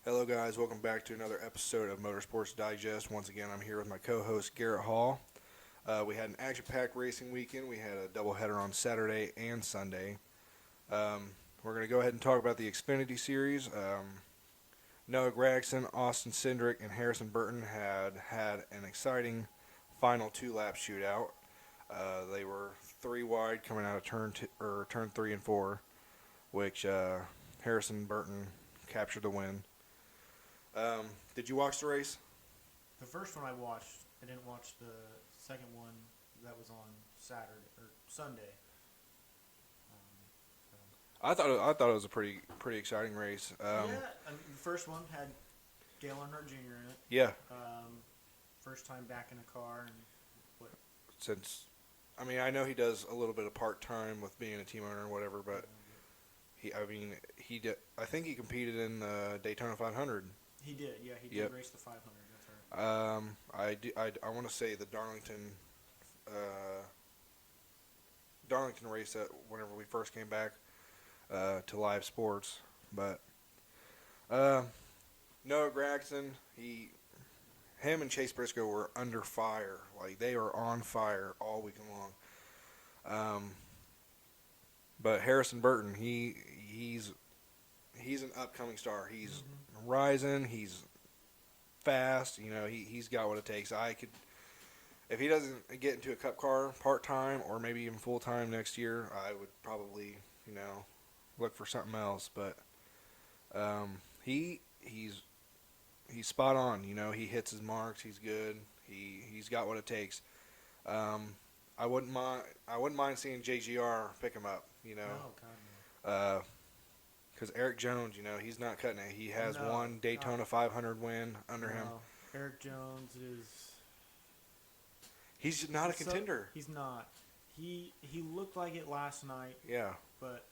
Hello, guys. Welcome back to another episode of Motorsports Digest. Once again, I'm here with my co-host Garrett Hall. We had an action-packed racing weekend. We had a doubleheader on Saturday and Sunday. We're going to go ahead and talk about the Xfinity Series. Noah Gragson, Austin Cindric, and Harrison Burton had an exciting final two-lap shootout. They were three wide coming out of turn 3 and 4, which Harrison Burton captured the win. Did you watch the race? The first one I watched. I didn't watch the second one that was on Saturday or Sunday. I thought it was a pretty exciting race. The first one had Dale Earnhardt Jr. in it. Yeah. First time back in a car, and I know he does a little bit of part time with being a team owner or whatever, but he did. I think he competed in the Daytona 500. He did. Yeah, he did race the 500. That's right. I want to say the Darlington race that whenever we first came back to live sports, but Noah Gragson, him and Chase Briscoe were under fire. Like, they were on fire all weekend long. But Harrison Burton, he's an upcoming star. He's rising. He's fast. You know, he's got what it takes. If he doesn't get into a Cup car part time or maybe even full time next year, I would probably look for something else. But he's spot on. You know, he hits his marks. He's good. He's got what it takes. I wouldn't mind seeing JGR pick him up. You know. Oh, God, no. Because Eric Jones, he's not cutting it. He has one Daytona 500 win under him. Eric Jones is... He's not a contender. He's not. He looked like it last night. Yeah. But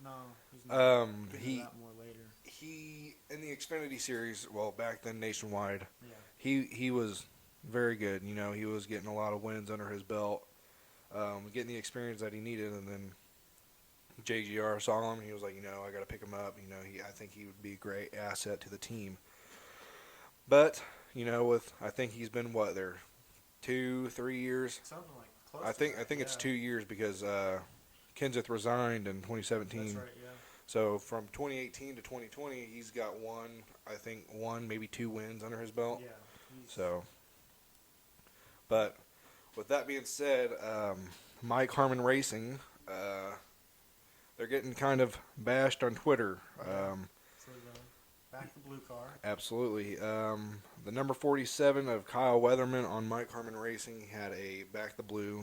no, he's not. We'll get into that more later. He in the Xfinity Series, well, back then nationwide, yeah. he was very good. You know, he was getting a lot of wins under his belt, getting the experience that he needed, and then JGR saw him. He was like, I got to pick him up. I think he would be a great asset to the team. But I think he's been 2-3 years. Something like close. I think it's 2 years because Kenseth resigned in 2017. That's right. Yeah. So from 2018 to 2020, he's got one, maybe two wins under his belt. Yeah. So, but with that being said, Mike Harmon Racing. They're getting kind of bashed on Twitter. For the back the blue car. Absolutely. The number 47 of Kyle Weatherman on Mike Harmon Racing had a back the blue,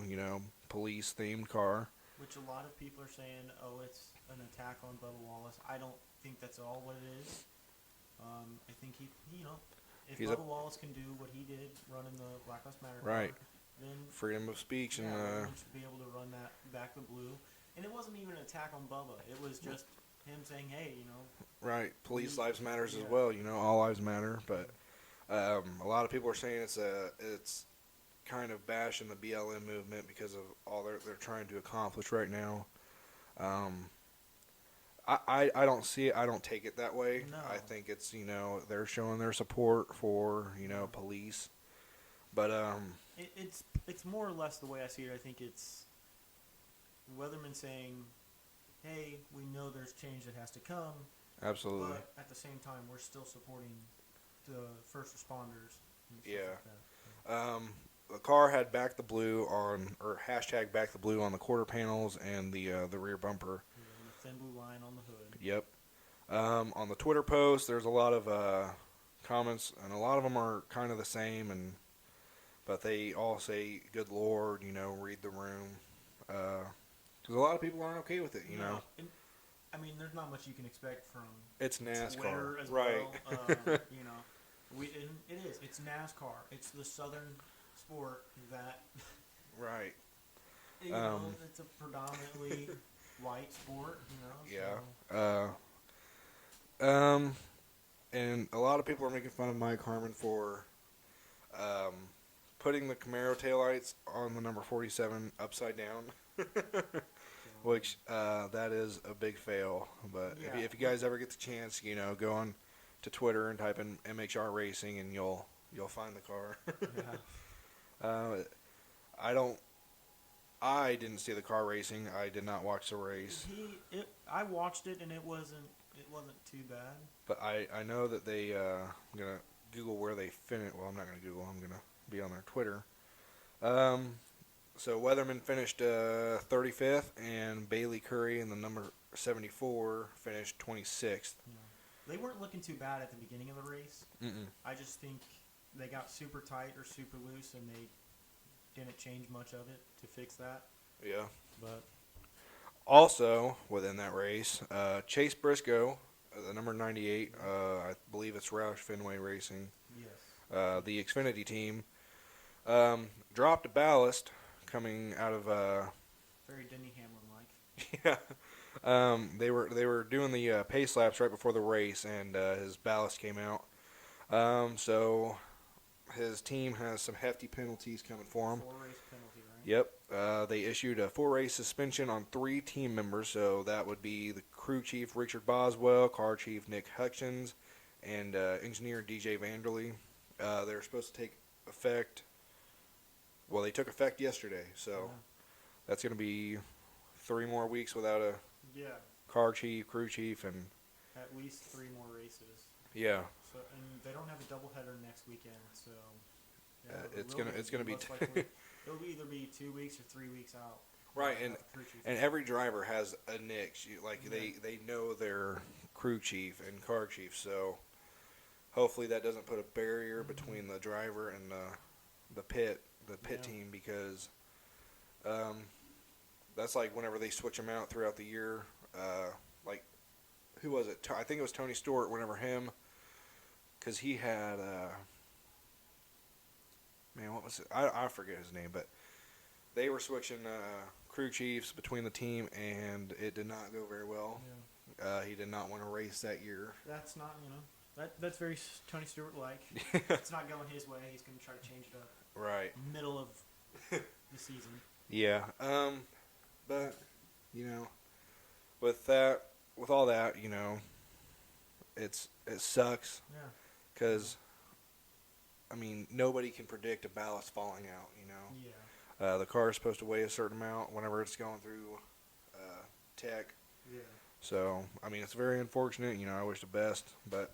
police-themed car. Which a lot of people are saying, it's an attack on Bubba Wallace. I don't think that's all what it is. I think if Bubba Wallace can do what he did running the Black Lives Matter car, then freedom of speech he should be able to run that back the blue. And it wasn't even an attack on Bubba. It was just him saying, hey, Right. Police lives matters as well. All lives matter. But a lot of people are saying it's kind of bashing the BLM movement because of all they're trying to accomplish right now. I don't see it. I don't take it that way. No. I think it's, they're showing their support for, police. But it's more or less the way I see it. I think it's Weatherman saying, hey, we know there's change that has to come. Absolutely. But at the same time, we're still supporting the first responders. And Yeah. Like that. The car had back the blue or hashtag back the blue on the quarter panels and the rear bumper. And the thin blue line on the hood. Yep. On the Twitter post, there's a lot of comments, and a lot of them are kind of the same, but they all say, good Lord, read the room. Because a lot of people aren't okay with it, know. And, there's not much you can expect from it's NASCAR, Twitter as right? Well. It is. It's NASCAR. It's the Southern sport that. Right. It's a predominantly white sport. Yeah. And a lot of people are making fun of Mike Harmon for putting the Camaro taillights on the number 47 upside down. Which that is a big fail. But if you guys ever get the chance, go on to Twitter and type in MHR Racing, and you'll find the car. Yeah. I don't. I didn't see the car racing. I did not watch the race. I watched it and it wasn't too bad. But I know that they. I'm gonna Google where they finished. Well, I'm not gonna Google. I'm gonna be on their Twitter. So Weatherman finished 35th, and Bailey Curry in the number 74 finished 26th. Yeah. They weren't looking too bad at the beginning of the race. Mm-mm. I just think they got super tight or super loose, and they didn't change much of it to fix that. Yeah. But Also within that race, Chase Briscoe, the number 98. I believe it's Roush Fenway Racing. yes, The Xfinity team dropped a ballast coming out of. very Denny Hamlin-like. Yeah. They were doing the pace laps right before the race, and his ballast came out. So his team has some hefty penalties coming for him. 4-race penalty, right? Yep. They issued a 4-race suspension on 3 team members. So that would be the crew chief Richard Boswell, car chief Nick Hutchins, and engineer DJ Vanderlei. They're supposed to take effect. Well, they took effect yesterday, so that's going to be 3 more weeks without a car chief, crew chief, and at least 3 more races. yeah. So, and they don't have a doubleheader next weekend, so It's gonna be it'll either be 2 weeks or 3 weeks out. Right, and every driver has a niche. They know their crew chief and car chief, so hopefully that doesn't put a barrier between the driver and the pit team, because that's like whenever they switch them out throughout the year. Like, who was it? I think it was Tony Stewart. Whenever him, because he had man, what was it? I forget his name, but they were switching crew chiefs between the team, and it did not go very well. Yeah. He did not want to race that year. That's not, that's very Tony Stewart-like. It's not going his way. He's going to try to change it up. Right. Middle of the season. Yeah. But with all that, it sucks. Yeah. Because, I mean, nobody can predict a ballast falling out. Yeah. The car is supposed to weigh a certain amount whenever it's going through tech. Yeah. So, I mean, it's very unfortunate. I wish the best, but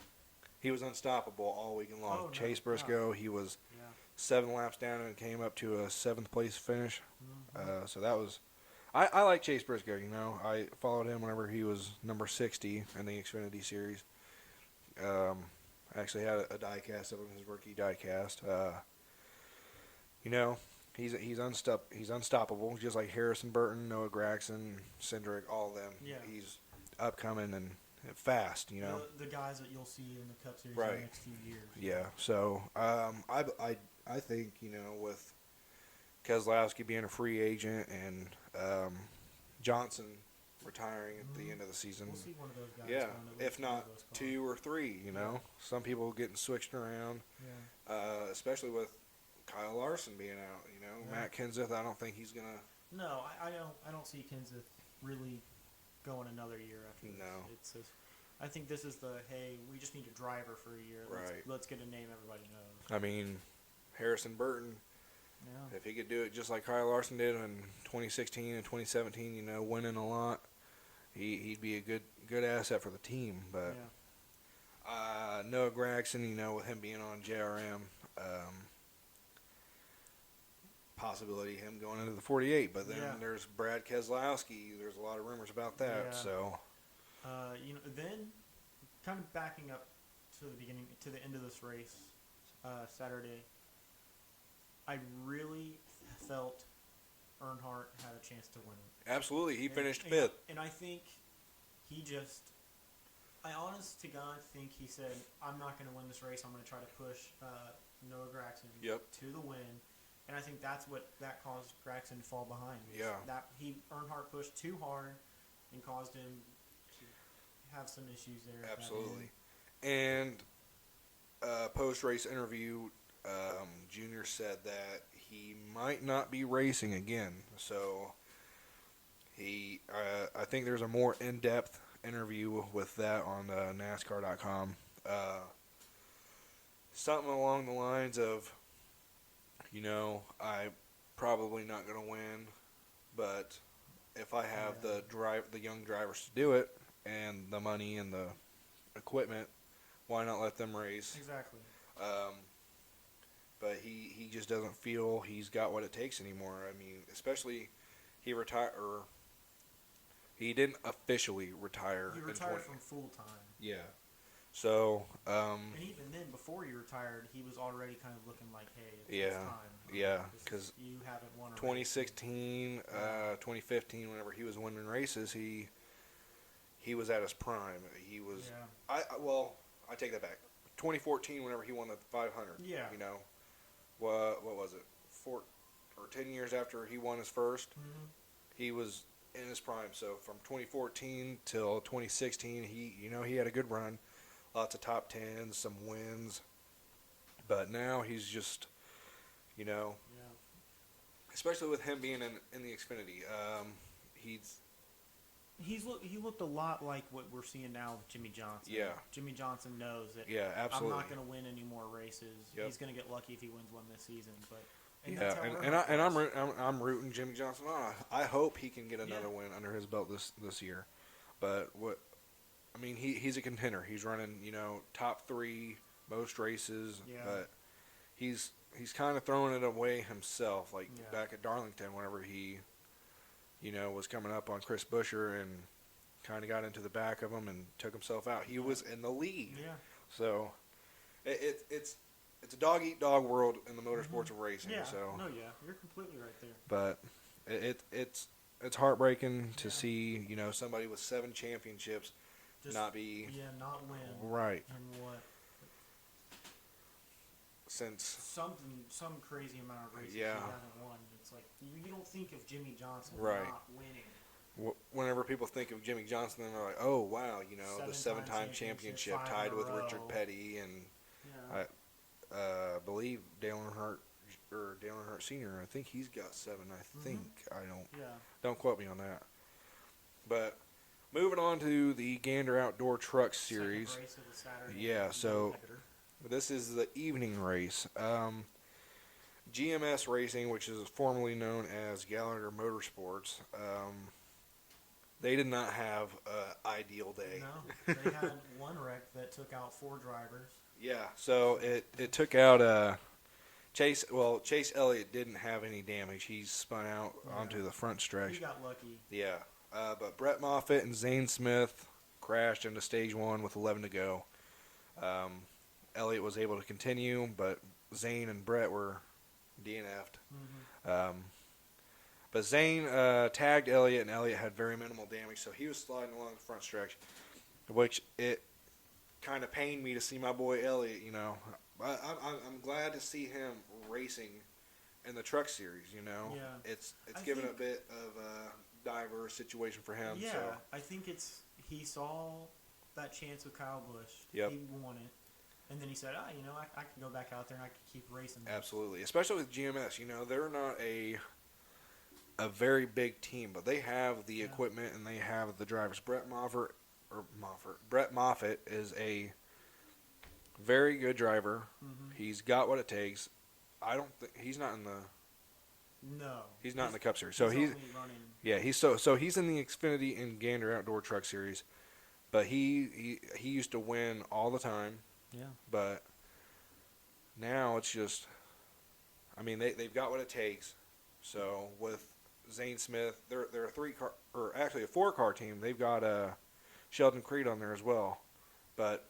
he was unstoppable all weekend long. Oh, no, Chase Briscoe, he was 7 laps down and came up to a 7th place finish. Mm-hmm. So that was. I like Chase Briscoe. I followed him whenever he was number 60 in the Xfinity series. I actually had a die cast of him, his rookie die cast. He's unstoppable, just like Harrison Burton, Noah Gragson, Cindric, all of them. Yeah. He's upcoming and fast. The guys that you'll see in the Cup Series in the next few years. Yeah. So I think with Keselowski being a free agent and Johnson retiring at the end of the season. We'll see one of those guys. Yeah, if not 2 or 3, Some people getting switched around, especially with Kyle Larson being out. Matt Kenseth, I don't think he's gonna. No, I don't see Kenseth really going another year after this. No. I think this is we just need a driver for a year. Let's get a name everybody knows. I mean, Harrison Burton. Yeah. If he could do it just like Kyle Larson did in 2016 and 2017, winning a lot, he'd be a good asset for the team. But Noah Gragson, with him being on JRM, possibility of him going into the 48. But then there's Brad Keselowski. There's a lot of rumors about that. Yeah. So, then kind of backing up to the end of this race, Saturday. I really felt Earnhardt had a chance to win it. Absolutely. He finished 5th. And I think I honest to God think he said, I'm not going to win this race. I'm going to try to push Noah Gragson to the win. And I think that caused Gragson to fall behind. Earnhart pushed too hard and caused him to have some issues there. Absolutely. And post-race interview, Junior said that he might not be racing again. So I think there's a more in-depth interview with that on NASCAR.com. something along the lines of, I probably not going to win, but if I have the young drivers to do it and the money and the equipment, why not let them race? Exactly. Um, but he just doesn't feel he's got what it takes anymore. I mean, especially he retired, or he didn't officially retire. He retired from full time. Yeah. So. And even then, before he retired, he was already kind of looking like, hey, it's time. Yeah, because you haven't won a 2016, 2015, whenever he was winning races, he was at his prime. He was. Yeah. I take that back. 2014, whenever he won the 500. Yeah. What was it? 10 years after he won his first, he was in his prime. So from 2014 till 2016, he had a good run, lots of top tens, some wins. But now he's just, especially with him being in the Xfinity, he looked a lot like what we're seeing now with Jimmy Johnson. Yeah. Jimmy Johnson knows that. Yeah, absolutely. I'm not going to win any more races. Yep. He's going to get lucky if he wins one this season, but. I'm rooting Jimmy Johnson on. I hope he can get another win under his belt this year. But he's a contender. He's running, top 3 most races. Yeah. But he's kind of throwing it away himself. Like back at Darlington, whenever he, was coming up on Chris Buescher and kind of got into the back of him and took himself out. He was in the lead. Yeah. So it's a dog-eat-dog world in the motorsports of racing. Yeah. So. No, yeah, you're completely right there. But it's heartbreaking to see, somebody with 7 championships not win. Right. And what? Since some crazy amount of races he hasn't won. It's like you don't think of Jimmy Johnson not winning. Whenever people think of Jimmy Johnson, they're like, oh wow, the 7-time championship tied with Richard Petty and I believe Dale Earnhardt Sr. I think he's got 7. I think don't quote me on that. But moving on to the Gander Outdoor Truck Series. Second race of the Saturday. So this is the evening race. GMS Racing, which is formerly known as Gallagher Motorsports, they did not have an ideal day. No, they had one wreck that took out 4 drivers. Yeah, so it took out Chase. Well, Chase Elliott didn't have any damage. He spun out onto the front stretch. He got lucky. Yeah, but Brett Moffitt and Zane Smith crashed into stage 1 with 11 to go. Elliott was able to continue, but Zane and Brett were DNF'd. But Zane tagged Elliott, and Elliott had very minimal damage, so he was sliding along the front stretch, which it kind of pained me to see my boy Elliott. I'm glad to see him racing in the truck series. It's given a bit of a diverse situation for him. Yeah, so. I think he saw that chance with Kyle Busch. Yep. He won it. And then he said, I can go back out there and I can keep racing. Absolutely. Especially with GMS. They're not a very big team, but they have the equipment and they have the drivers. Brett Moffitt is a very good driver. He's got what it takes. I don't think he's not in the. No. He's not in the Cup Series. So he's he's in the Xfinity and Gander Outdoor Truck Series, but he used to win all the time. Yeah. But now it's just, they've got what it takes. So with Zane Smith, they're a 3-car, or actually a 4-car team. They've got Sheldon Creed on there as well. But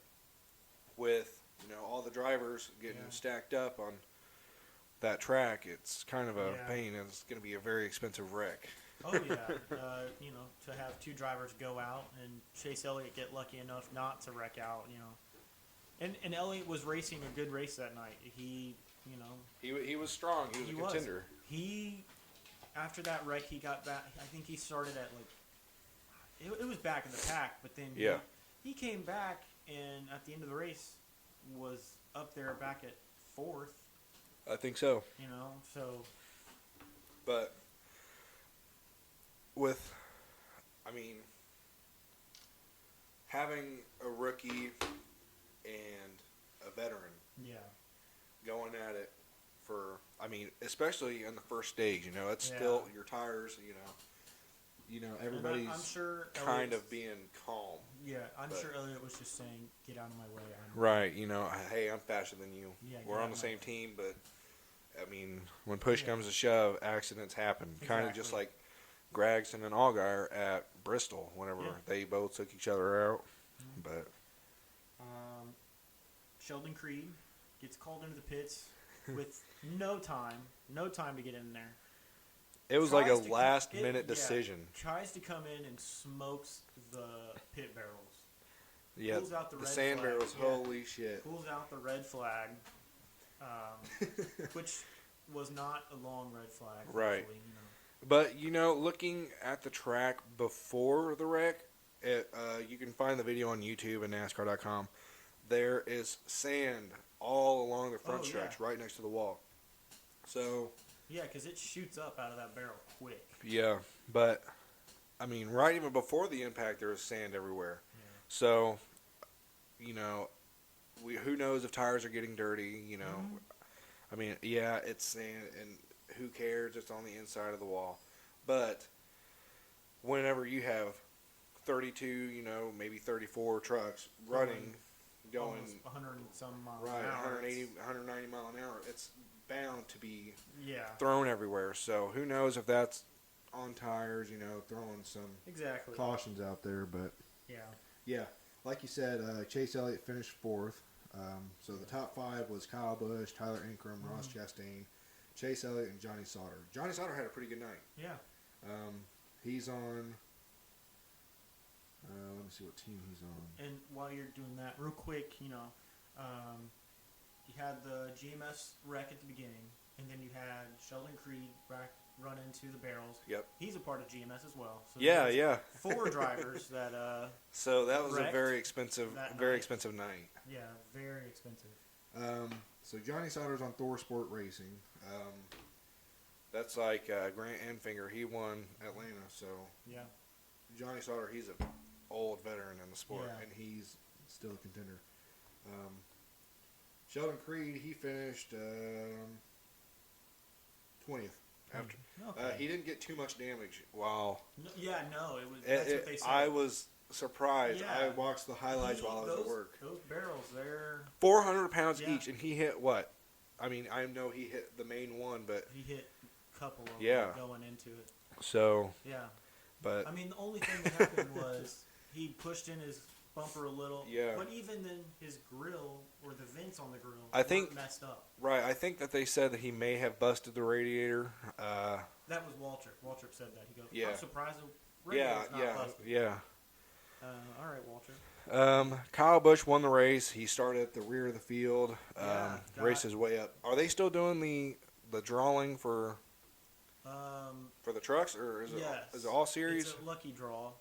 with all the drivers getting stacked up on that track, it's kind of a pain. It's going to be a very expensive wreck. Oh yeah, to have 2 drivers go out and Chase Elliott get lucky enough not to wreck out, And Elliott was racing a good race that night. He was strong. He was a contender. After that wreck, he got back. I think he started at it was back in the pack, but then he came back and at the end of the race was up there back at 4th. I think so. So. But with, having a rookie and a veteran. Yeah. run at it for, I mean, especially in the first stage, you know, it's still your tires, And everybody's I'm sure kind Elliot's, of being calm. Yeah, I'm but- sure Elliot was just saying, "Get out of my way." Right, hey, I'm faster than you. Yeah, We're get on out the of my same way. team, but I mean, when push Yeah. comes to shove, accidents happen. Kind of just Exactly. like Gregson and Allgaier at Bristol whenever Yeah. they both took each other out. Mhm. But Sheldon Creed gets called into the pits with no time to get in there. it was like a Tries to last it- minute yeah, decision. Tries to come in and smokes the pit barrels. Yeah, Pulls out the the red sand flag, barrels, yeah. holy shit. Pulls out the red flag, which was not a long red flag. Right. Hopefully, But, looking at the track before the wreck, you can find the video on YouTube and NASCAR.com. There is sand all along the front Oh, yeah. stretch, right next to the wall. So, Yeah, because it shoots up out of that barrel quick. yeah. But, I mean, right even before the impact, there was sand everywhere. Yeah. So, who knows if tires are getting dirty, Mhm. I mean, yeah, it's sand, and who cares? It's on the inside of the wall. But whenever you have 32, maybe 34 trucks going Almost 100 and some miles right, an hour. 180, 190 mile an hour, it's bound to be Yeah. thrown everywhere. So who knows if that's on tires, throwing some Exactly. cautions out there. But Yeah. yeah, like you said, Chase Elliott finished fourth. So the top five was Kyle Busch, Tyler Ankrum, Ross Chastain, Chase Elliott, and Johnny Sauter. Johnny Sauter had a pretty good night. Yeah. He's on. Let me see what team he's on. And while you're doing that, real quick, you had the GMS wreck at the beginning, and then you had Sheldon Creed run into the barrels. Yep. He's a part of GMS as well. So Yeah, there's yeah. 4 drivers that. So that was a wrecked very expensive, that very night. expensive night. Yeah, very expensive. So Johnny Sauter's on Thor Sport Racing. That's like Grant Enfinger. He won Atlanta. So Yeah. Johnny Sauter, he's an old veteran in the sport, Yeah. and he's still a contender. Sheldon Creed, he finished 20th. After Okay. he didn't get too much damage. Wow. No, yeah, no, it was. That's what they said. I was surprised. Yeah. I watched the highlights while I was at work. Those barrels, they're. 400 pounds Yeah. each, and he hit what? I mean, I know he hit the main one, but He hit a couple of Yeah. them going into it. so, Yeah. but I mean, the only thing that happened was he pushed in his bumper a little. Yeah. But even then, his grill or the vents on the grill I think- weren't messed up. right. I think that they said that he may have busted the radiator. That was Waltrip. Waltrip said that. He goes, Yeah. I'm surprised the Yeah, radio's not yeah, busted. yeah. All right, Waltrip. Kyle Busch won the race. He started at the rear of the field. Yeah, Raced his way up. Are they still doing the drawing for the trucks, or is it Yes. is it all series? It's a lucky draw.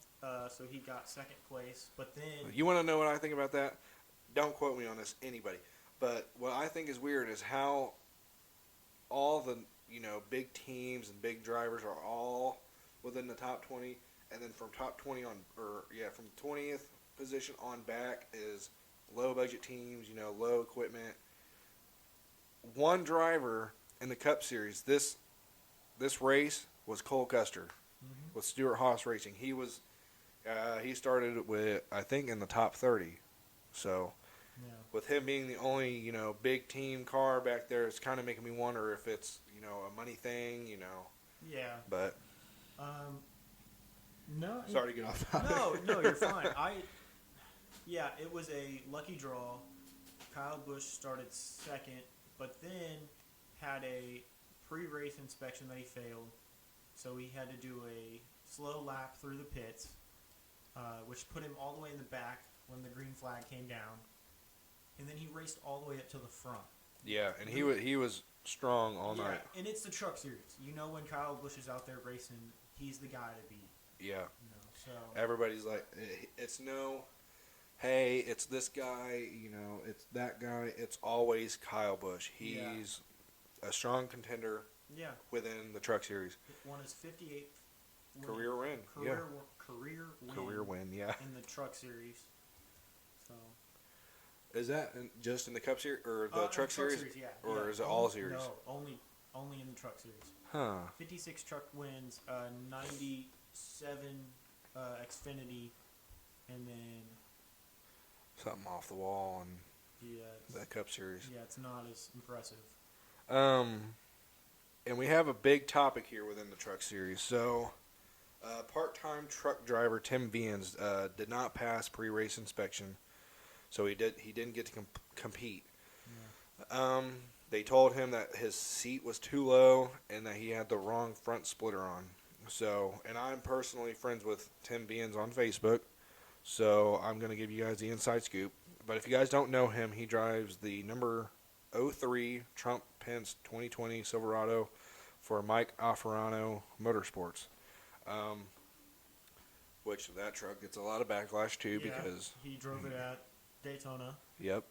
So he got second place. But then, You want to know what I think about that? Don't quote me on this, anybody. But what I think is weird is how all the big teams and big drivers are all within the top 20, and then from top 20 on, from 20th position on back is low budget teams, low equipment. One driver in the Cup Series this race was Cole Custer with Stuart Haas Racing. He started with, I think, in the top 30. So yeah. with him being the only big team car back there, it's kind of making me wonder if it's a money thing, Yeah. But No. sorry to get off topic. No, you're fine. Yeah, it was a lucky draw. Kyle Busch started second, but then had a pre-race inspection that he failed, so he had to do a slow lap through the pits, which put him all the way in the back when the green flag came down, and then he raced all the way up to the front. Yeah, and he was strong all night. And it's the Truck Series. When Kyle Busch is out there racing, he's the guy to beat. Yeah. So Everybody's like, it's no, hey, it's this guy, it's that guy. It's always Kyle Busch. He's a strong contender yeah, within the Truck Series. won his 58th Career win. career win Career win, yeah. in the Truck Series. So Is that just in the Cup Series or the Truck Series? Yeah. Or Yeah. is it all series? No, only in the Truck Series. Huh. 56 truck wins, 97 Xfinity, and then Something off the wall in yeah, the Cup Series. yeah, it's not as impressive. And we have a big topic here within the Truck Series. So, part-time truck driver Tim Vians did not pass pre-race inspection, so he didn't get to compete. Yeah. They told him that his seat was too low and that he had the wrong front splitter on. So, and I'm personally friends with Tim Vians on Facebook, so I'm going to give you guys the inside scoop. But if you guys don't know him, he drives the number 03 Trump Pence 2020 Silverado for Mike Alfarano Motorsports. Which that truck gets a lot of backlash too because he drove it at Daytona. Yep.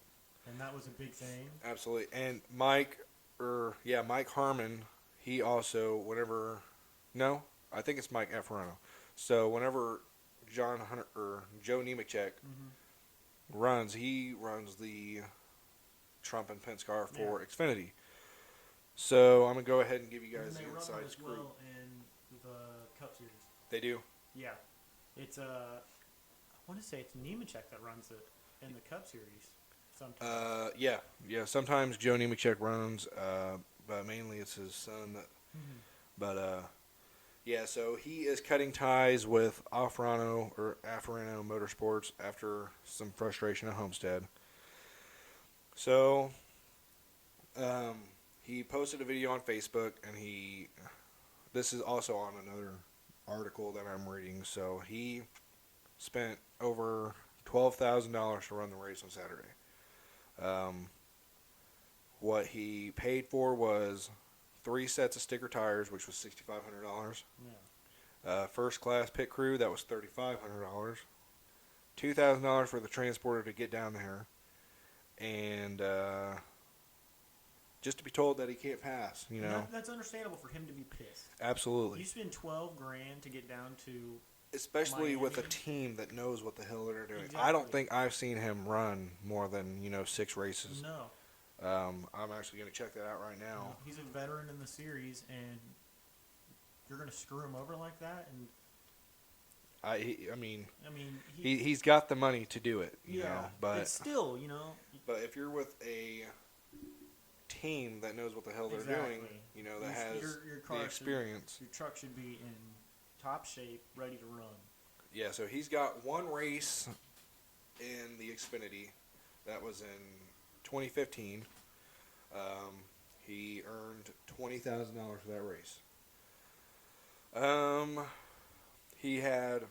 And that was a big thing. Absolutely. And Mike Harmon, he also, I think it's Mike Alfarano. So whenever Joe Nemechek runs, he runs the Trump and Pence car for Xfinity. So I'm going to go ahead and give you guys the inside scoop. Well in the Cup Series. They do? Yeah. It's, I want to say it's Nemechek that runs it in the Cup Series. Sometimes. Yeah. Sometimes Joe Nemechek runs, but mainly it's his son. But so he is cutting ties with Alfarano Motorsports after some frustration at Homestead. So he posted a video on Facebook, and this is also on another article that I'm reading. So he spent over $12,000 to run the race on Saturday. What he paid for was 3 sets of sticker tires, which was $6,500. Yeah. First class pit crew, that was $3,500. $2,000 for the transporter to get down there, and just to be told that he can't pass. That's understandable for him to be pissed. Absolutely. You spend $12,000 to get down to. Especially Miami. With a team that knows what the hell they're doing. Exactly. I don't think I've seen him run more than 6 races. No. I'm actually going to check that out right now. He's a veteran in the series, and you're going to screw him over like that. And he's got the money to do it. But still, But if you're with a team that knows what the hell they're doing, that has the experience, your truck should be in top shape, ready to run. Yeah, so he's got one race in the Xfinity. That was in 2015. He earned $20,000 for that race. He had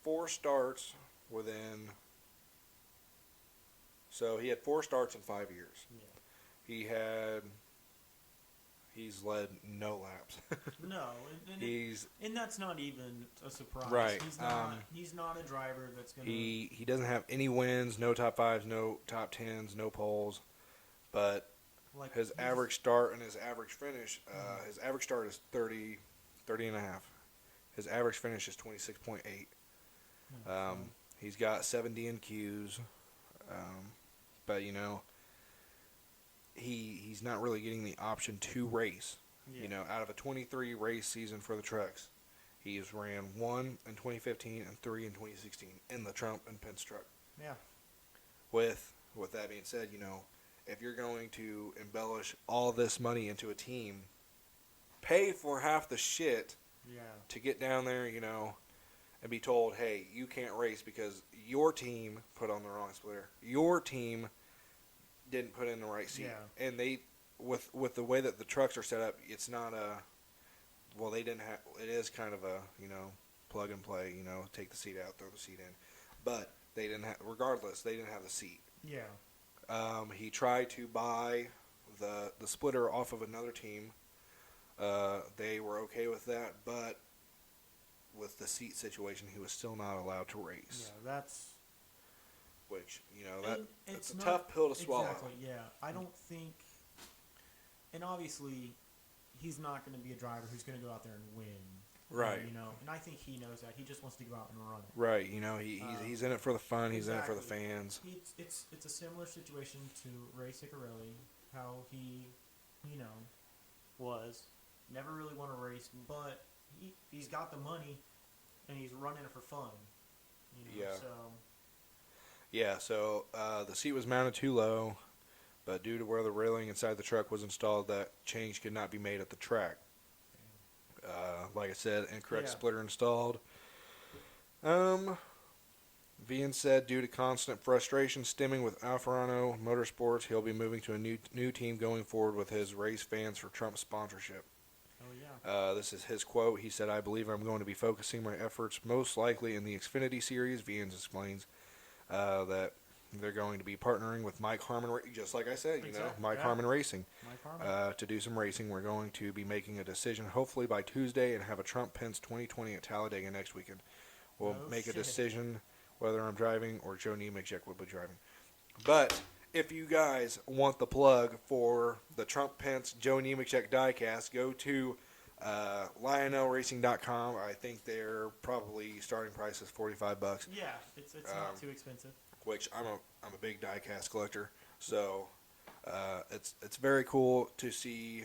4 starts within. So he had 4 starts in 5 years. Yeah. He's led no laps. No, and that's not even a surprise. Right. He's not a driver that's going to. He doesn't have any wins, no top 5s, no top 10s, no poles. But his average start and his average finish, his average start is 30 and a half. His average finish is 26.8. He's got 7 DNQs. But, he's not really getting the option to race. Yeah. Out of a 23 race season for the trucks, he has ran 1 in 2015 and 3 in 2016 in the Trump and Pence truck. Yeah. With that being said, if you're going to embellish all this money into a team, pay for half the shit to get down there, and be told, hey, you can't race because your team put on the wrong splitter. Your team didn't put in the right seat. Yeah. And they, with the way that the trucks are set up, it's not they didn't have, it is kind of a, plug and play, take the seat out, throw the seat in. But they didn't have, regardless, they didn't have the seat. Yeah. He tried to buy the splitter off of another team. They were okay with that, but with the seat situation, he was still not allowed to race. Yeah, that's... Which, it's a tough pill to swallow. Exactly, yeah. I don't think... And obviously, he's not going to be a driver who's going to go out there and win Right. You know, and I think he knows that. He just wants to go out and run it. Right. You know, he's in it for the fun. He's Exactly. in it for the fans. It's a similar situation to Ray Ciccarelli, how he, you know, was never really won a race, but he's got the money, and he's running it for fun. You know, Yeah. so Yeah. So the seat was mounted too low, but due to where the railing inside the truck was installed, that change could not be made at the track. Like I said, incorrect Yeah. splitter installed. Vian said due to constant frustration stemming with Alfarano Motorsports, he'll be moving to a new team going forward with his race fans for Trump sponsorship. oh yeah, This is his quote. He said, "I believe I'm going to be focusing my efforts most likely in the Xfinity series." Vians explains that they're going to be partnering with Mike Harmon, just like I said, Mike Harmon Racing, Mike Harmon. to do some racing. We're going to be making a decision hopefully by Tuesday and have a Trump Pence 2020 at Talladega next weekend. We'll No make a shit. decision whether I'm driving or Joe Nemechek will be driving. But if you guys want the plug for the Trump Pence Joe Nemechek diecast, go to LionelRacing.com. I think their probably starting price is $45. Yeah, it's not too expensive. Which I'm a big diecast collector, so it's very cool to see.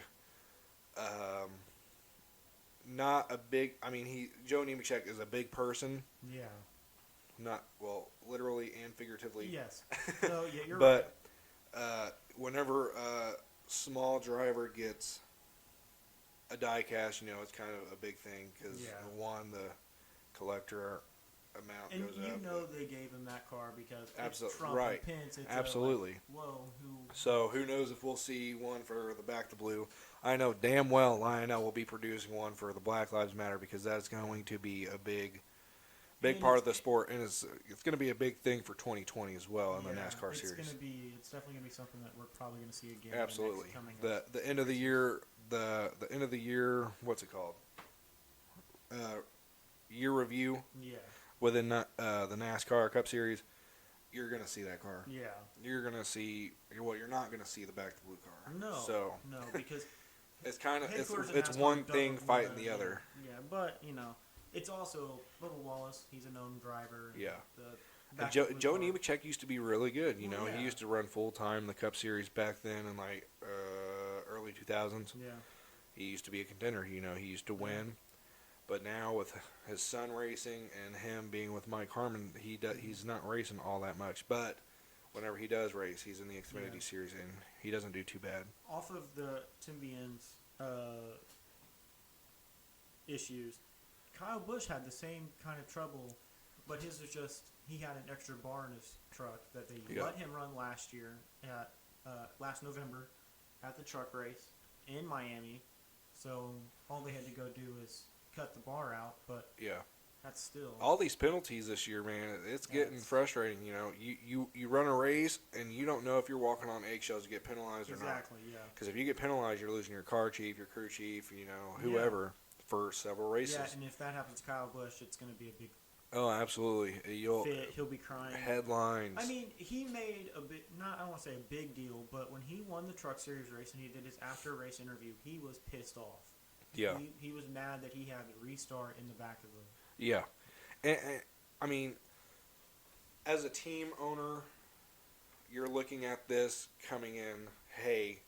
Not a big. I mean, Joe Nemechek is a big person. Yeah. Not well, literally and figuratively. Yes. No, yeah, you're But whenever a small driver gets a diecast, it's kind of a big thing because one, the collector amount and goes you up. know they gave him that car because it's Trump right. and Pence. It's Absolutely. Whoa, who? So who knows if we'll see one for the Back to Blue. I know damn well Lionel will be producing one for the Black Lives Matter because that's going to be a big part of the sport, and it's going to be a big thing for 2020 as well in the NASCAR series. It's definitely going to be something that we're probably going to see again. Absolutely. The end of the year, what's it called? Year review. Yeah. Within the NASCAR Cup Series, you're going to see that car. Yeah. You're going to see. Well, you're not going to see the Back to Blue car. No. No, because it's kind of it's one thing fighting the other. Yeah, but it's also Bubba Wallace. He's a known driver. Yeah. And Joe Nemechek used to be really good. He used to run full time in the Cup Series back then in like early 2000s. Yeah. He used to be a contender. He used to win. But now with his son racing and him being with Mike Harmon, he's not racing all that much. But whenever he does race, he's in the Xfinity series and he doesn't do too bad. Off of the Tim Vian's issues, Kyle Busch had the same kind of trouble, but his was just he had an extra bar in his truck that they let him run last November at the truck race in Miami. So all they had to go do is cut the bar out, but that's still all these penalties this year, man. It's getting frustrating. You run a race and you don't know if you're walking on eggshells to get penalized or not. Exactly, yeah. Because if you get penalized, you're losing your car chief, your crew chief, whoever for several races. Yeah, and if that happens to Kyle Busch, it's going to be a big. Oh, absolutely. He'll be crying. Headlines. I mean, he made a big, I don't want to say a big deal, but when he won the Truck Series race and he did his after race interview, he was pissed off. Yeah. He was mad that he had to restart in the back of the. Yeah. And I mean, as a team owner, you're looking at this coming in, hey,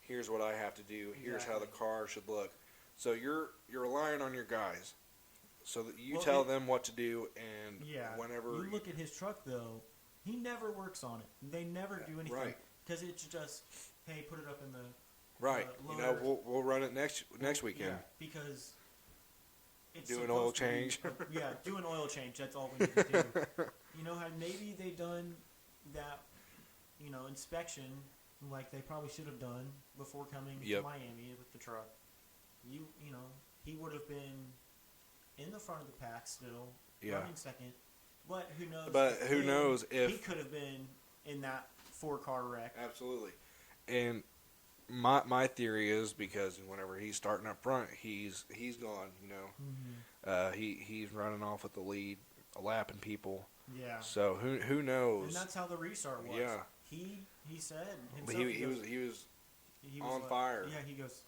here's what I have to do. Here's how the car should look. So you're relying on your guys. So that you tell them what to do, and whenever you look at his truck, though, he never works on it. They never do anything because it's just, hey, put it up in the we'll run it next weekend. Yeah, because it's do an oil change. Do an oil change. That's all we need to do. How maybe they done that, inspection like they probably should have done before coming to Miami with the truck. He would have been in the front of the pack still, running second. But who knows? Who knows if he could have been in that 4-car wreck? Absolutely. And my theory is because whenever he's starting up front, he's gone. He's running off with the lead, lapping people. Yeah. So who knows? And that's how the restart was. Yeah. He said himself. He was on fire. Yeah. He goes.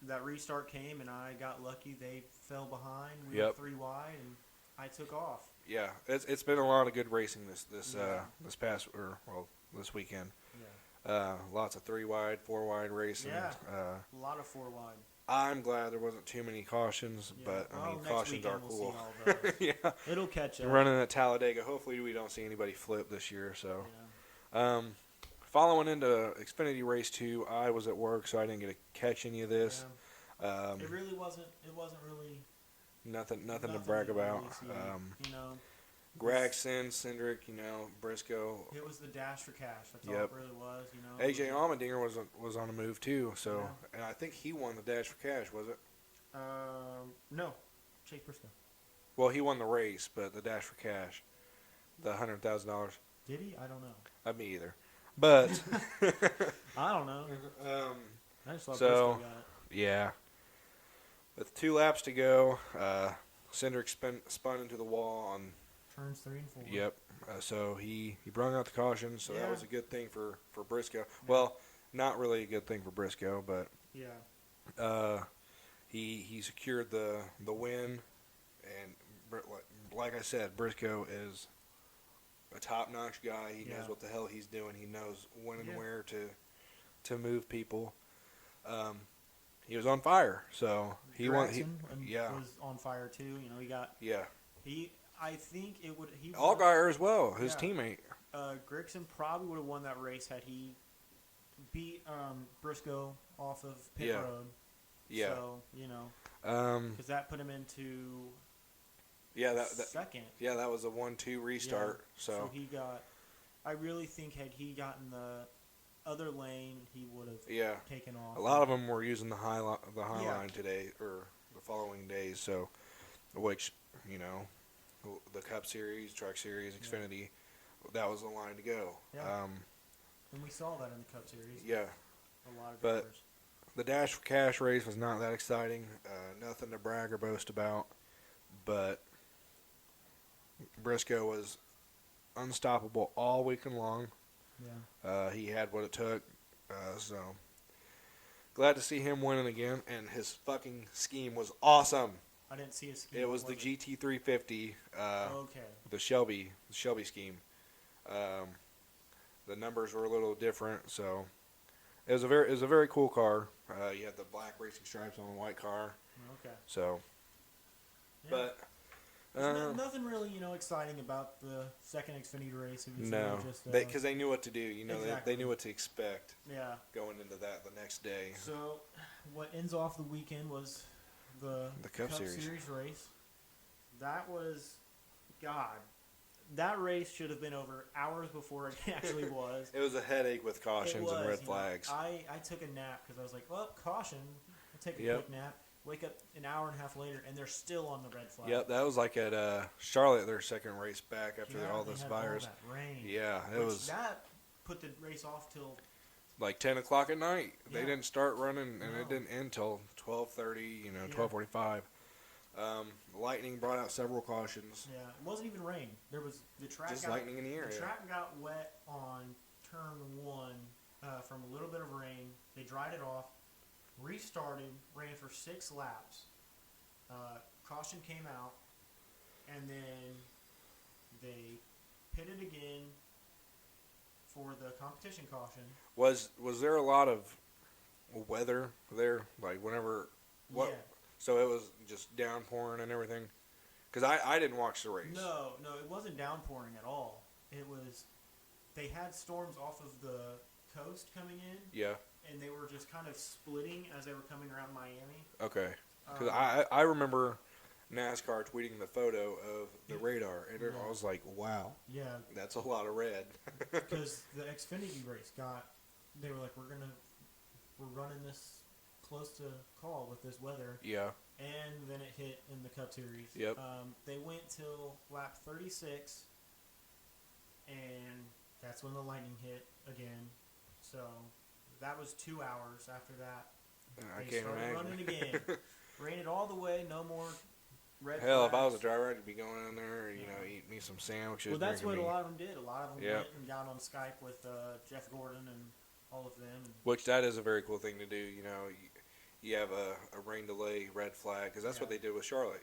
that restart came, and I got lucky. They fell behind. We Yep. went 3 wide, and I took off. Yeah, it's been a lot of good racing this Yeah. this weekend. Yeah. Lots of 3 wide, 4 wide racing. Yeah. A lot of 4 wide. I'm glad there wasn't too many cautions, Yeah. but Well, I mean next cautions are weekend cool. We'll see all those. Yeah, It'll catch up. running at Talladega. Hopefully we don't see anybody flip this year. So, Yeah. following into Xfinity Race 2, I was at work, so I didn't get to catch any of this. Yeah. It really wasn't. It wasn't really Nothing to brag to about. really see, Gregson, Cindric, Briscoe. it was the dash for cash. That's all Yep. it really was. AJ Allmendinger was on the move too. So, Yeah. and I think he won the dash for cash. Was it? No, Chase Briscoe. Well, he won the race, but the dash for cash, the $100,000. Did he? I don't know. Me either. But I don't know. I just thought so- Briscoe got it. yeah, with 2 laps to go, Cindric spun into the wall on. Turns 3 and 4. Yep. So he brung out the caution. So that Yeah. was a good thing for Briscoe. Well, not really a good thing for Briscoe, but Yeah. he secured the win, and like I said, Briscoe is a top-notch guy. He Yeah. knows what the hell he's doing. He knows when and Yeah. where to move people. He was on fire, so he won. Gregson Yeah, was on fire too. He got yeah. I think it would. He Allgaier as well, his Yeah. teammate. Gregson probably would have won that race had he beat Briscoe off of pit Yeah. road. Yeah. So because that put him into Yeah, that second. yeah, that was a 1-2 restart. So So he got. I really think had he gotten the other lane, he would have yeah, taken off. a lot of them were using the high Yeah. line today or the following days. So, which the Cup Series, Truck Series, Xfinity, that was the line to go. Yeah. And we saw that in the Cup Series. Yeah, A lot of But- drivers. the Dash for Cash race was not that exciting. Nothing to brag or boast about, but Briscoe was unstoppable all weekend long. Yeah. He had what it took, so glad to see him winning again. And his fucking scheme was awesome. I didn't see a scheme. It was the GT350, Okay. the Shelby scheme. The numbers were a little different, so it was a very cool car. You had the black racing stripes on the white car, Okay. so. Yeah. But There's nothing really, exciting about the second Xfinity race. It was no, really just because they knew what to do. Exactly. They knew what to expect yeah. going into that the next day. So, what ends off the weekend was the Cup Series. race. That was, God, that race should have been over hours before it actually was. It was a headache with cautions and red flags. I took a nap because I was like, well, caution. I'll take a Yep. quick nap. Wake up an hour and a half later, and they're still on the red flag. Yep, that was like at Charlotte, their second race back after Yeah, all they this had virus. All that rain. Yeah, it Which was that put the race off till like 10 o'clock at night. They Yeah. didn't start running, and No. it didn't end till 12:30. Yeah. 12:45. Lightning brought out several cautions. yeah, it wasn't even rain. There was the track. Just got, lightning in the air. The Yeah. track got wet on turn 1 from a little bit of rain. They dried it off, restarted, ran for 6 laps. Caution came out, and then they pitted again for the competition caution. Was there a lot of weather there? Like whenever what? Yeah. So it was just downpouring and everything. Because I didn't watch the race. No, it wasn't downpouring at all. It was, they had storms off of the coast coming in, Yeah. and they were just kind of splitting as they were coming around Miami. Okay. Because Um, I remember NASCAR tweeting the photo of the radar, and Yeah. I was like, wow, Yeah, that's a lot of red. because the Xfinity race they were like, we're running this close to call with this weather, Yeah. and then it hit in the Cup Series. Yep. They went till lap 36, and that's when the lightning hit again. So that was 2 hours after that. I They can't started imagine. running again. Ran it all the way, no more red Hell, if I was a flags. driver, I'd be going in there, eat me some sandwiches. Well, that's what drinking a me- lot of them did. A lot of them Yeah. went and got on Skype with Jeff Gordon and all of them. And Which that is a very cool thing to do. you have a rain delay red flag because that's what Yeah. they did with Charlotte.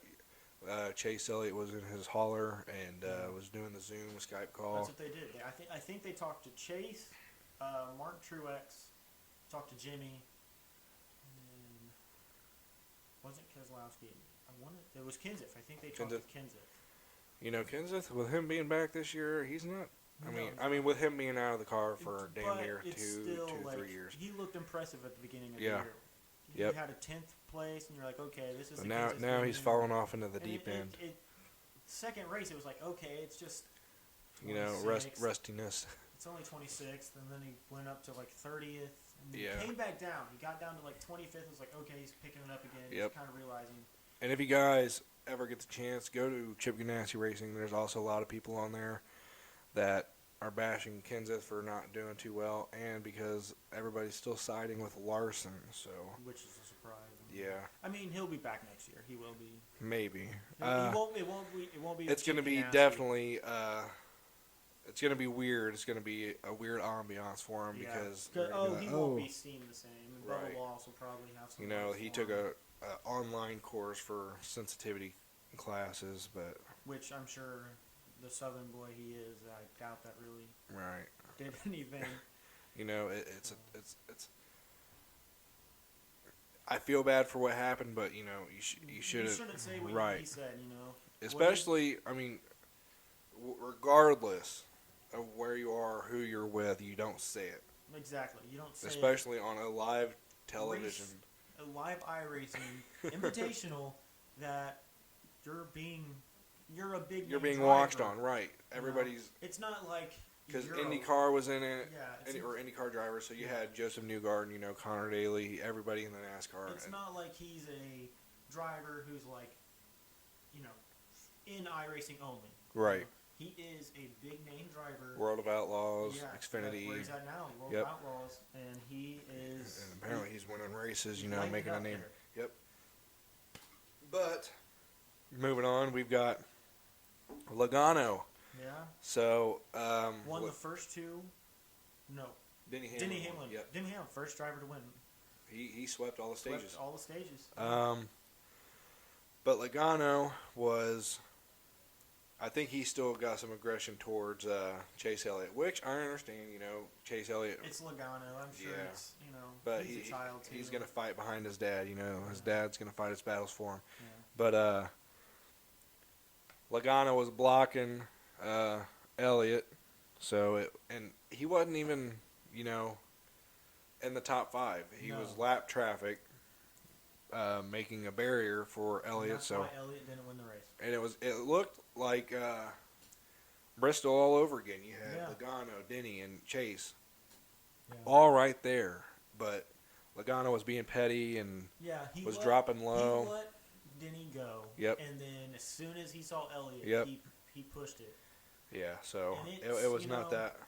Chase Elliott was in his hauler and Yeah. was doing the Zoom Skype That's call. what they did. I think they talked to Chase, Mark Truex, talked to Jimmy, and wasn't Keselowski. It was Kenseth. I think they talked to Kenseth. You know, Kenseth, with him being back this year, he's not. No, I mean, with him being out of the car for damn but near it's 2, still 3 like years. he looked impressive at the beginning of Yeah. the year. He Yep. had a 10th place, and you're like, okay, this is But the now Kenseth he's thing. fallen off into the And deep end. Second race, it was like, okay, it's just You know, 26th. rustiness. It's only 26th, and then he went up to like 30th, and then Yeah. he came back down. He got down to like 25th. It was like, okay, he's picking it up again. Yep. He's kind of realizing. And if you guys ever get the chance, go to Chip Ganassi Racing. There's also a lot of people on there that are bashing Kenseth for not doing too well, and because everybody's still siding with Larson. So Which is a surprise. yeah, I mean, he'll be back next year. He will be. maybe. He won't. It won't be. It's going to be definitely. It's going to be weird. It's going to be a weird ambiance for him because they're gonna be like, he won't be seen the same. And Right. Bubba Wallace will probably have some. you know, runs he for took him, a online course for sensitivity classes, but which I'm sure the Southern boy he is. I doubt that really right. did anything. You know, it's. I feel bad for what happened, but you know, you shouldn't. You shouldn't say what right. he said. You know. Especially, I mean, regardless of where you are, who you're with, you don't say it. Exactly. You don't say. Especially on a live television. A live iRacing invitational that you're a big. You're name being driver, watched on, right? you know? Everybody's It's not like because you're IndyCar was in it, Yeah, or IndyCar drivers. So you had Joseph Newgarden, you know, Connor Daly, everybody in the NASCAR. It's not like he's a driver who's like, you know, in iRacing only. Right. He is a big name driver. World of Outlaws, Yeah, Xfinity. where he's at now, World Yep. of Outlaws, and he is. And apparently he's winning races, you know, lighting making it a up name. there. Yep. But moving on, we've got Logano. Yeah. So Won the first two. No. Denny Denny Hamlin. Hamlin. Yep. Denny Hamlin, first driver to win. He swept all the stages. Swept all the stages. But Logano was, I think he still got some aggression towards Chase Elliott, which I understand. You know, Chase Elliott. It's Logano. I'm sure Yeah. it's, you know, But he's a child too. he's gonna fight behind his dad. You know, his dad's gonna fight his battles for him. Yeah. But Logano was blocking Elliott, and he wasn't even, you know, in the top 5. He No. was lap traffic, making a barrier for And Elliott. that's So why Elliott didn't win the race. and it looked like Bristol all over again. You had Yeah. Logano, Denny, and Chase Yeah. all right there, but Logano was being petty and Yeah, he was let, dropping low. He let Denny go. Yep. And then as soon as he saw Elliott, Yep. he pushed it. Yeah, so And it was you not know- that.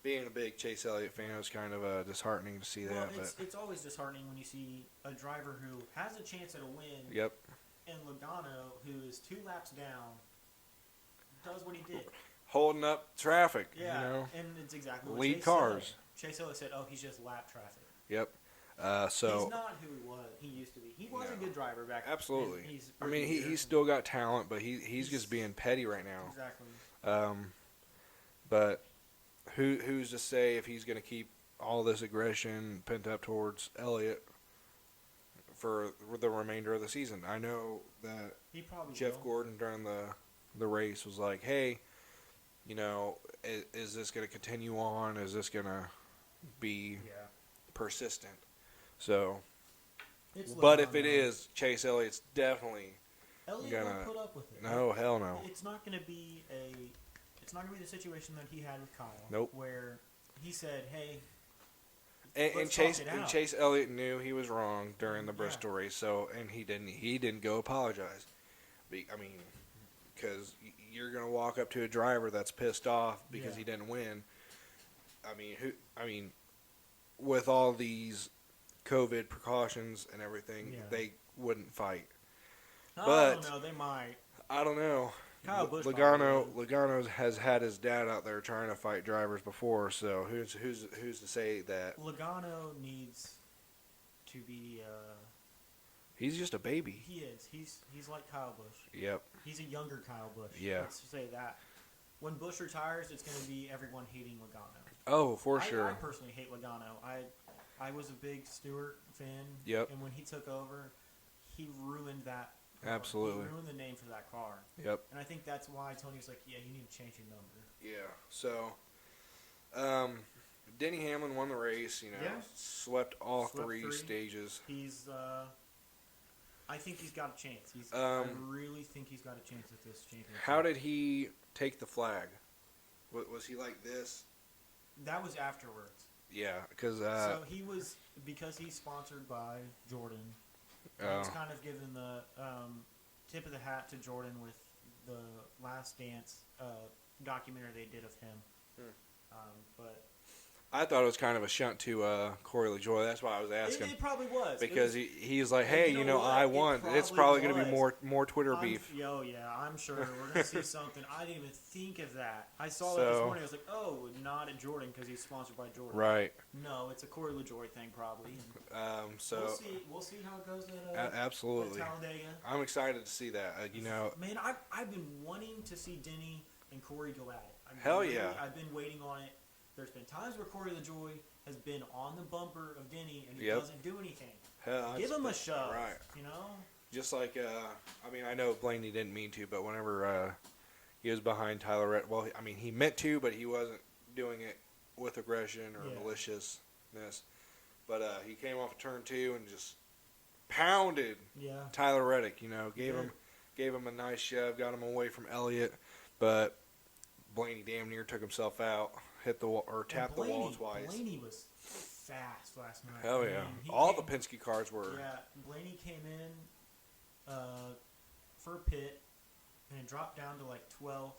Being a big Chase Elliott fan, it was kind of disheartening to see Well, that. it's always disheartening when you see a driver who has a chance at a win, Yep, and Logano, who is 2 laps down, does what he did. holding up traffic. Yeah, You know. and it's exactly what Lead Chase cars. said. Chase Elliott said, "Oh, he's just lap traffic." Yep. He's So not who he was. He used to be. He was a No. good driver back. absolutely. And he's I mean, rookie year. he's still got talent, but he's just being petty right now. Exactly. But who's to say if he's going to keep all this aggression pent up towards Elliott for the remainder of the season? I know that He probably Jeff will. Gordon during the race was like, "Hey, you know, is this going to continue on? Is this going to be Yeah. persistent?" So, It's but if Logano. it is, Chase Elliott's definitely Elliott gonna- will put up with it. no, hell no. It's not going to be the situation that he had with Kyle. Nope. Where he said, "Hey, And let's Chase talk it and out." Chase Elliott knew he was wrong during the Yeah. Bristol race, so and he didn't go apologize. I mean, because you're gonna walk up to a driver that's pissed off because Yeah. he didn't win. I mean, with all these COVID precautions and everything, Yeah. they wouldn't fight. I But- don't know. They might. I don't know. Kyle Busch Logano has had his dad out there trying to fight drivers before, so who's to say that? Logano needs to be. He's just a baby. He is. He's like Kyle Busch. Yep. He's a younger Kyle Busch. Yeah. Let's say that. When Busch retires, it's going to be everyone hating Logano. Oh, for sure. I personally hate Logano. I was a big Stewart fan. Yep. And when he took over, he ruined that car. Absolutely. He ruined the name for that car. Yep. And I think that's why Tony was like, yeah, you need to change your number. Yeah. So, Denny Hamlin won the race. Yeah. Swept all Swept three three. stages. He's. I think he's got a chance. I really think he's got a chance at this championship. How did he take the flag? Was he like this? That was afterwards. Yeah, because so because he's sponsored by Jordan. It's kind of given the tip of the hat to Jordan with the Last Dance documentary they did of him. But I thought it was kind of a shunt to Corey LaJoie. That's why I was asking. It probably was. Because he's like, hey, what? I won. It's probably going to be more Twitter beef. I'm sure we're going to see something. I didn't even think of that. I saw that this morning. I was like, oh, not at Jordan because he's sponsored by Jordan. Right. No, it's a Corey LaJoie thing probably. So we'll see how it goes absolutely. at Talladega. I'm excited to see that. Man, I've been wanting to see Denny and Corey go at it. Hell yeah. I've been waiting on it. There's been times where Corey LaJoie has been on the bumper of Denny and he doesn't do anything. Give him a shove. Right. Just like, I know Blaney didn't mean to, but whenever he was behind Tyler Reddick, well, he meant to, but he wasn't doing it with aggression or maliciousness. But he came off of turn 2 and just pounded Tyler Reddick, gave him a nice shove, got him away from Elliott, but Blaney damn near took himself out. Hit the wall or tapped the wall twice. Blaney was fast last night. Hell yeah! All the Penske cars were. Yeah, Blaney came in for a pit and dropped down to like 12th.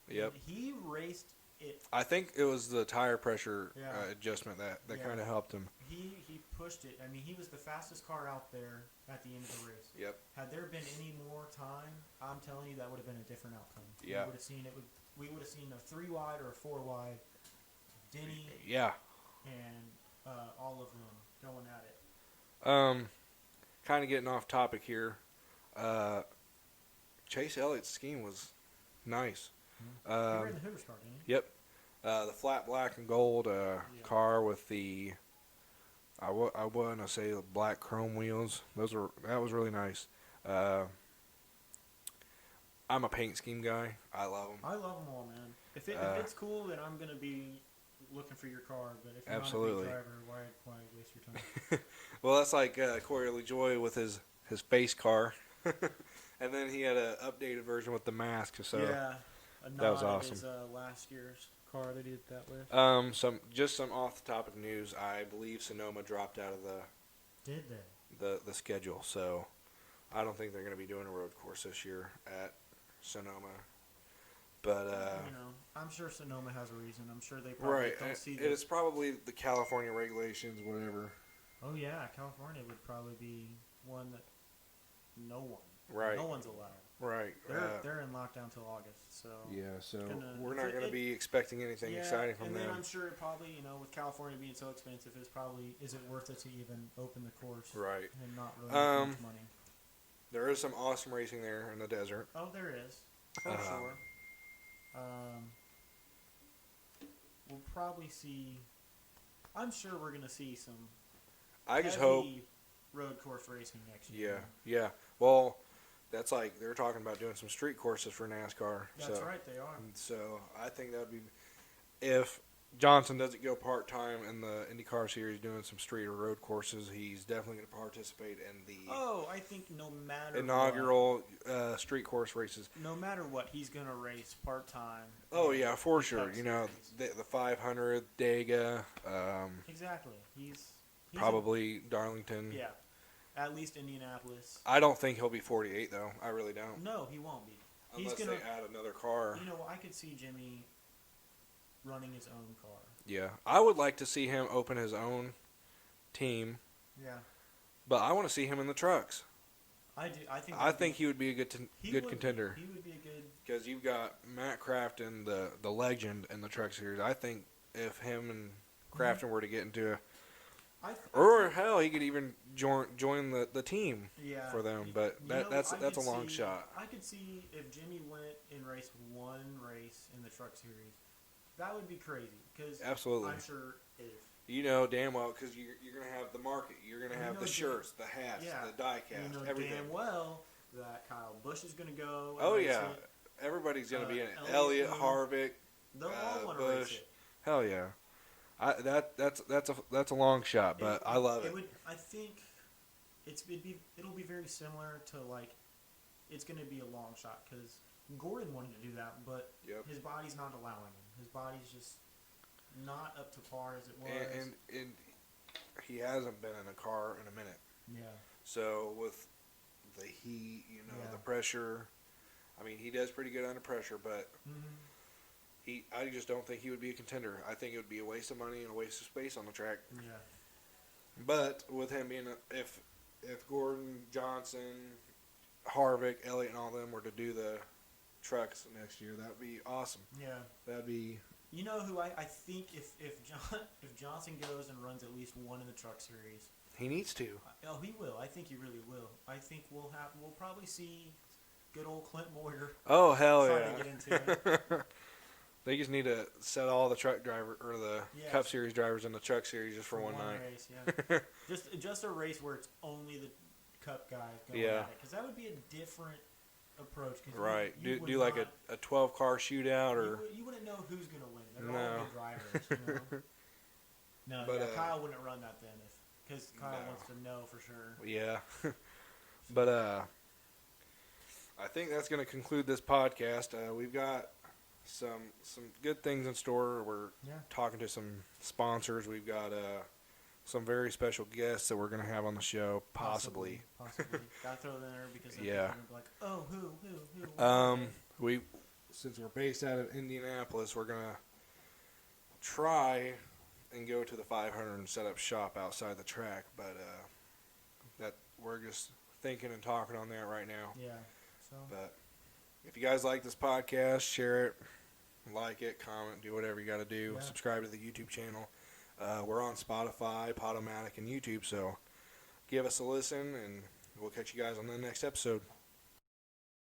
Yep. He raced it. I think it was the tire pressure adjustment that kind of helped him. He pushed it. He was the fastest car out there at the end of the race. Yep. Had there been any more time, I'm telling you that would have been a different outcome. Yeah. We would have seen a 3 wide or a 4 wide. Denny, and all of them going at it. Kind of getting off topic here. Chase Elliott's scheme was nice. He ran the Hooters car, didn't he? Yep. The flat black and gold car with the I want to say black chrome wheels. That was really nice. I'm a paint scheme guy. I love them. I love them all, man. If it's cool, then I'm gonna be looking for your car, but if you're absolutely not a big driver, why waste your time? Well, that's like Corey LaJoie with his face car, and then he had an updated version with the mask. So that was awesome. His, last year's car that he did that with. Some off the topic news. I believe Sonoma dropped out of the schedule, so I don't think they're going to be doing a road course this year at Sonoma. But I'm sure Sonoma has a reason. I'm sure they probably don't see this. It's probably the California regulations, whatever. Oh yeah, California would probably be one that no one's allowed. Right. They're in lockdown till August, so we're not going to be expecting anything exciting from them. And then I'm sure probably with California being so expensive, is it worth it to even open the course? Right. And not really make much money. There is some awesome racing there in the desert. Oh, there is for sure. We'll probably see. I'm sure we're going to see some. I just hope road course racing next year. Yeah. Well, that's like they're talking about doing some street courses for NASCAR. That's right, they are. So I think that would be if Johnson doesn't go part-time in the IndyCar series doing some street or road courses, he's definitely going to participate in the I think no matter inaugural street course races. No matter what, he's going to race part-time. Oh, yeah, for sure. The 500, Dega. Exactly. He's probably Darlington. Yeah, at least Indianapolis. I don't think he'll be 48, though. I really don't. No, he won't be. Unless they add another car. I could see Jimmy running his own car. Yeah, I would like to see him open his own team. Yeah, but I want to see him in the trucks. I do. I think he would be a good contender. He would be a good because you've got Matt Crafton, the legend in the truck series. I think if him and Crafton were to get into Or hell, he could even join the team yeah, for them. But that's a long see, shot. I could see if Jimmy went and raced one race in the Truck Series, that would be crazy. Because Absolutely. I'm sure if you know damn well because you're gonna have the market, you're gonna have the shirts, the hats, yeah, the die cast, you know everything. damn well that Kyle Busch is gonna go. And Oh race yeah, it. everybody's gonna be in it. Elliott, Harvick, they'll all want to race Busch. it. Hell yeah. That's a long shot, but I love it. I think it'll be very similar to like it's going to be a long shot because Gordon wanted to do that, but his body's not allowing him. His body's just not up to par as it was. And he hasn't been in a car in a minute. Yeah. So with the heat, the pressure, I mean, he does pretty good under pressure, but I just don't think he would be a contender. I think it would be a waste of money and a waste of space on the track. Yeah. But with him being if Gordon, Johnson, Harvick, Elliott, and all them were to do the trucks next year, that would be awesome. Yeah. That'd be. You know who I think if Johnson goes and runs at least one in the Truck Series, he needs to. Oh, he will. I think he really will. I think we'll probably see good old Clint Boyer. Oh hell try yeah! To get into it. They just need to set all the truck driver or the Cup Series drivers in the Truck Series just for one night. Race, yeah. just a race where it's only the Cup guys going at it, because that would be a different approach. Right. Do like a 12-car shootout or. You wouldn't know who's going to win. They're all good drivers. No, but Kyle wouldn't run that then because Kyle wants to know for sure. Yeah. But I think that's going to conclude this podcast. We've got some good things in store. We're talking to some sponsors. We've got some very special guests that we're going to have on the show, possibly. Gotta throw them in there because they're going to be like, oh, who? Since we're based out of Indianapolis, we're going to try and go to the 500 and set up shop outside the track, but that we're just thinking and talking on that right now. Yeah. So. But if you guys like this podcast, share it, like it, comment, do whatever you got to do. Yeah. Subscribe to the YouTube channel. We're on Spotify, Podomatic, and YouTube, so give us a listen, and we'll catch you guys on the next episode.